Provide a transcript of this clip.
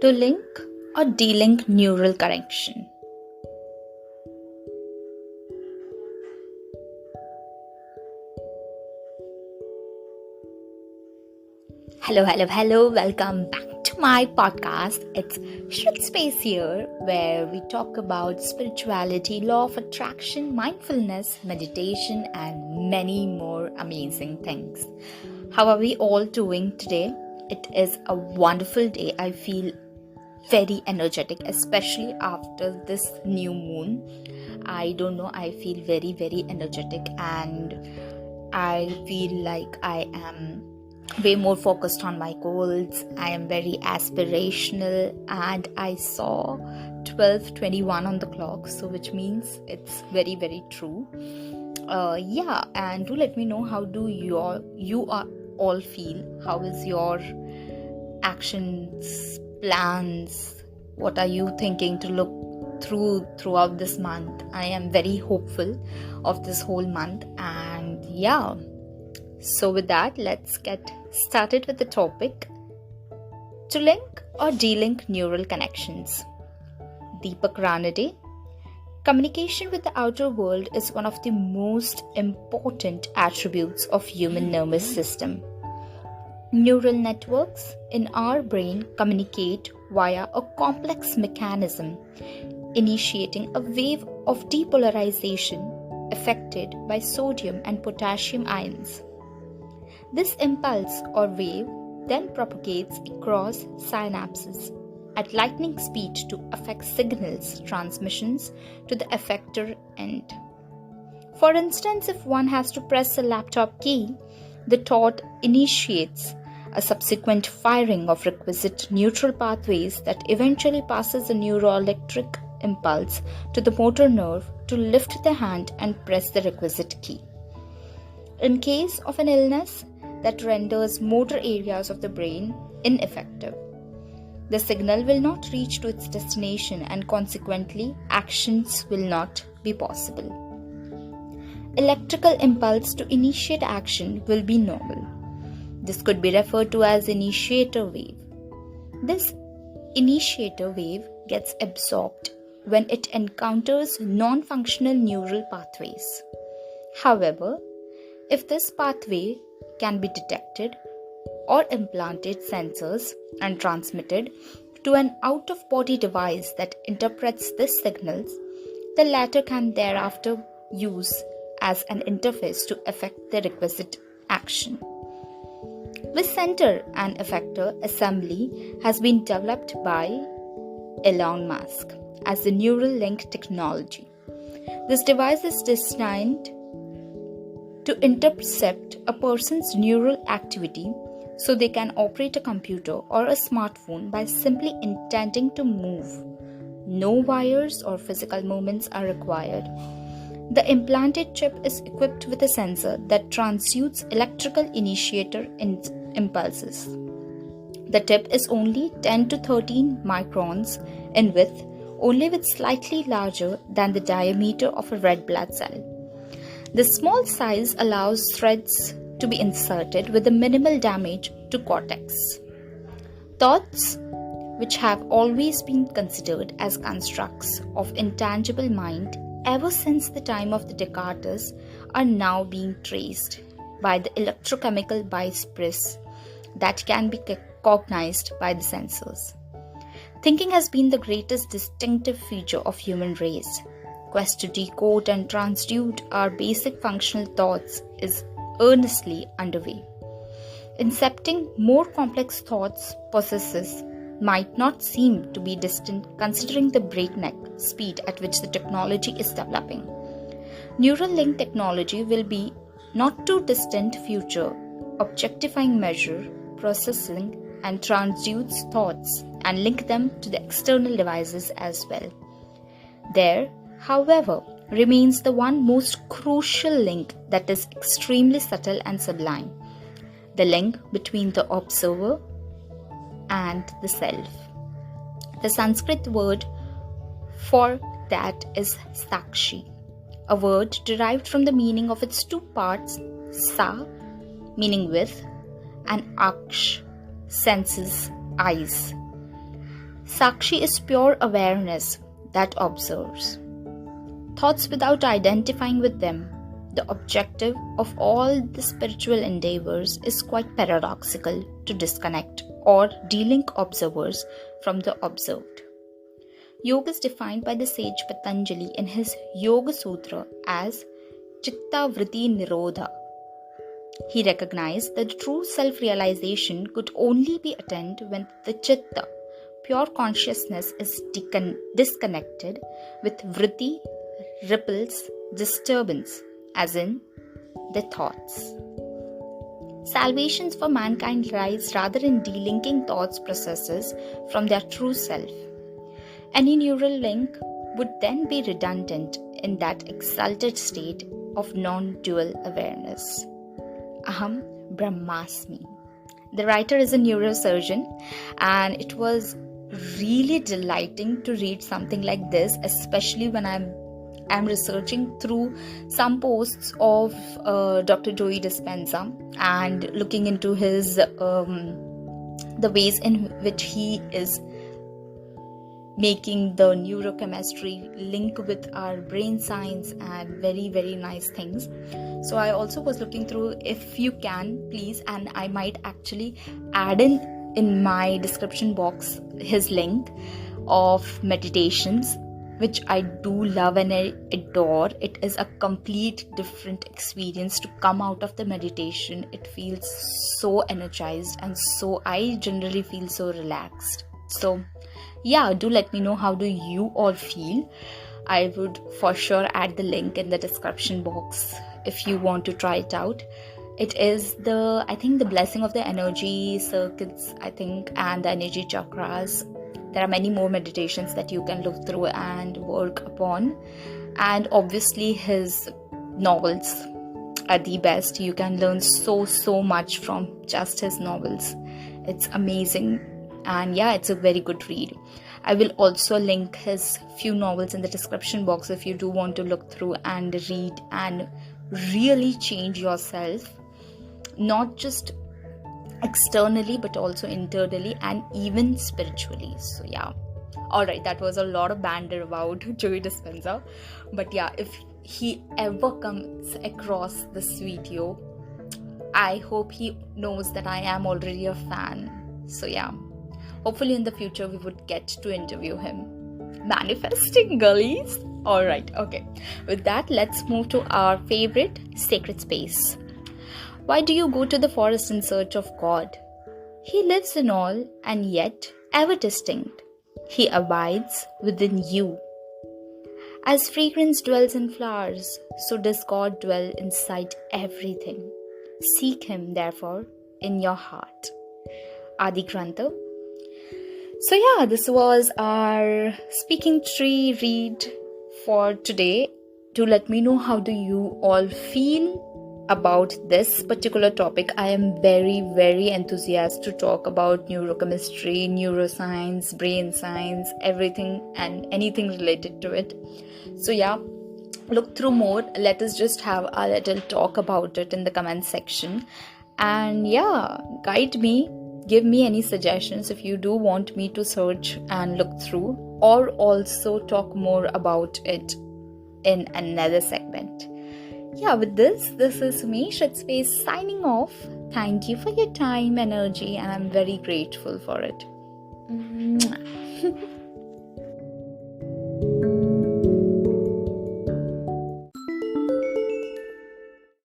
To link or delink neural connection. Hello. Welcome back to my podcast. It's Shritspace here, where we talk about spirituality, law of attraction, mindfulness, meditation, and many more amazing things. How are we all doing today? It is a wonderful day. I feel very energetic, especially after this new moon. I don't know, I feel very energetic, and I feel like I am way more focused on my goals. I am very aspirational, and I saw 12:21 on the clock, so which means it's very true. And do let me know, how do you are all feel? How is your actions, plans? What are you thinking to look throughout this month? I am very hopeful of this whole month, and so with that, let's get started with the topic. To link or delink neural connections. Deepak Ranade. Communication with the outer world is one of the most important attributes of human nervous system. Neural networks in our brain communicate via a complex mechanism, initiating a wave of depolarization affected by sodium and potassium ions. This impulse or wave then propagates across synapses at lightning speed to affect signals transmissions to the effector end. For instance, if one has to press a laptop key, the thought initiates a subsequent firing of requisite neutral pathways that eventually passes a neuroelectric impulse to the motor nerve to lift the hand and press the requisite key. In case of an illness that renders motor areas of the brain ineffective, the signal will not reach to its destination, and consequently actions will not be possible. Electrical impulse to initiate action will be normal. This could be referred to as initiator wave. This initiator wave gets absorbed when it encounters non-functional neural pathways. However, if this pathway can be detected or implanted sensors and transmitted to an out-of-body device that interprets these signals, the latter can thereafter use as an interface to effect the requisite action. This center and effector assembly has been developed by Elon Musk as the neural link technology. This device is designed to intercept a person's neural activity so they can operate a computer or a smartphone by simply intending to move. No wires or physical movements are required. The implanted chip is equipped with a sensor that transmutes electrical initiator impulses. The tip is only 10 to 13 microns in width, only with slightly larger than the diameter of a red blood cell. The small size allows threads to be inserted with a minimal damage to cortex. Thoughts, which have always been considered as constructs of intangible mind ever since the time of the Descartes, are now being traced by the electrochemical bypass that can be cognized by the sensors. Thinking has been the greatest distinctive feature of human race. Quest to decode and transmute our basic functional thoughts is earnestly underway. Incepting more complex thoughts processes might not seem to be distant considering the breakneck speed at which the technology is developing. Neural link technology will be not too distant future, objectifying measure, processing, and transmutes thoughts and link them to the external devices as well. There, however, remains the one most crucial link that is extremely subtle and sublime, the link between the observer and the self. The Sanskrit word for that is sakshi, a word derived from the meaning of its two parts, sa, meaning with, and aksh, senses, eyes. Sakshi is pure awareness that observes. Thoughts without identifying with them. The objective of all the spiritual endeavors is quite paradoxical: to disconnect or delink observers from the observed. Yoga is defined by the sage Patanjali in his Yoga Sutra as Chitta Vritti Nirodha. He recognized that true self-realization could only be attained when the Chitta, pure consciousness, is disconnected with vritti, ripples, disturbance, as in the thoughts. Salvations for mankind lies rather in delinking thoughts processes from their true self. Any neural link would then be redundant in that exalted state of non-dual awareness. Aham Brahmasmi. The writer is a neurosurgeon, and it was really delighting to read something like this, especially when I'm researching through some posts of Dr. Joe Dispenza and looking into his the ways in which he is making the neurochemistry link with our brain science and very, very nice things. So I also was looking through, if you can please, and I might actually add in my description box his link of meditations, which I do love and I adore. It is a complete different experience to come out of the meditation. It feels so energized, and so I generally feel so relaxed. So yeah, do let me know how do you all feel. I would for sure add the link in the description box if you want to try it out. It is I think the blessing of the energy circuits, I think, and the energy chakras. There are many more meditations that you can look through and work upon. And obviously his novels are the best. You can learn so much from just his novels. It's amazing. And yeah, it's a very good read. I will also link his few novels in the description box if you do want to look through and read and really change yourself, not just externally but also internally and even spiritually. So yeah, alright, that was a lot of banter about Joe Dispenza, but yeah, if he ever comes across this video, I hope he knows that I am already a fan. So yeah, hopefully in the future we would get to interview him. Manifesting, girlies. Alright, okay, with that, let's move to our favorite sacred space. Why do you go to the forest in search of God? He lives in all and yet ever distinct. He abides within you. As fragrance dwells in flowers, so does God dwell inside everything. Seek Him, therefore, in your heart. Adi Grantha. So yeah, this was our speaking tree read for today. Do let me know how do you all feel about this particular topic. I am very, very enthusiastic to talk about neurochemistry, neuroscience, brain science, everything and anything related to it. So yeah, look through more. Let us just have a little talk about it in the comment section. And yeah, guide me, give me any suggestions if you do want me to search and look through, or also talk more about it in another segment. Yeah, with this is me, Shritspace, signing off. Thank you for your time, energy, and I'm very grateful for it.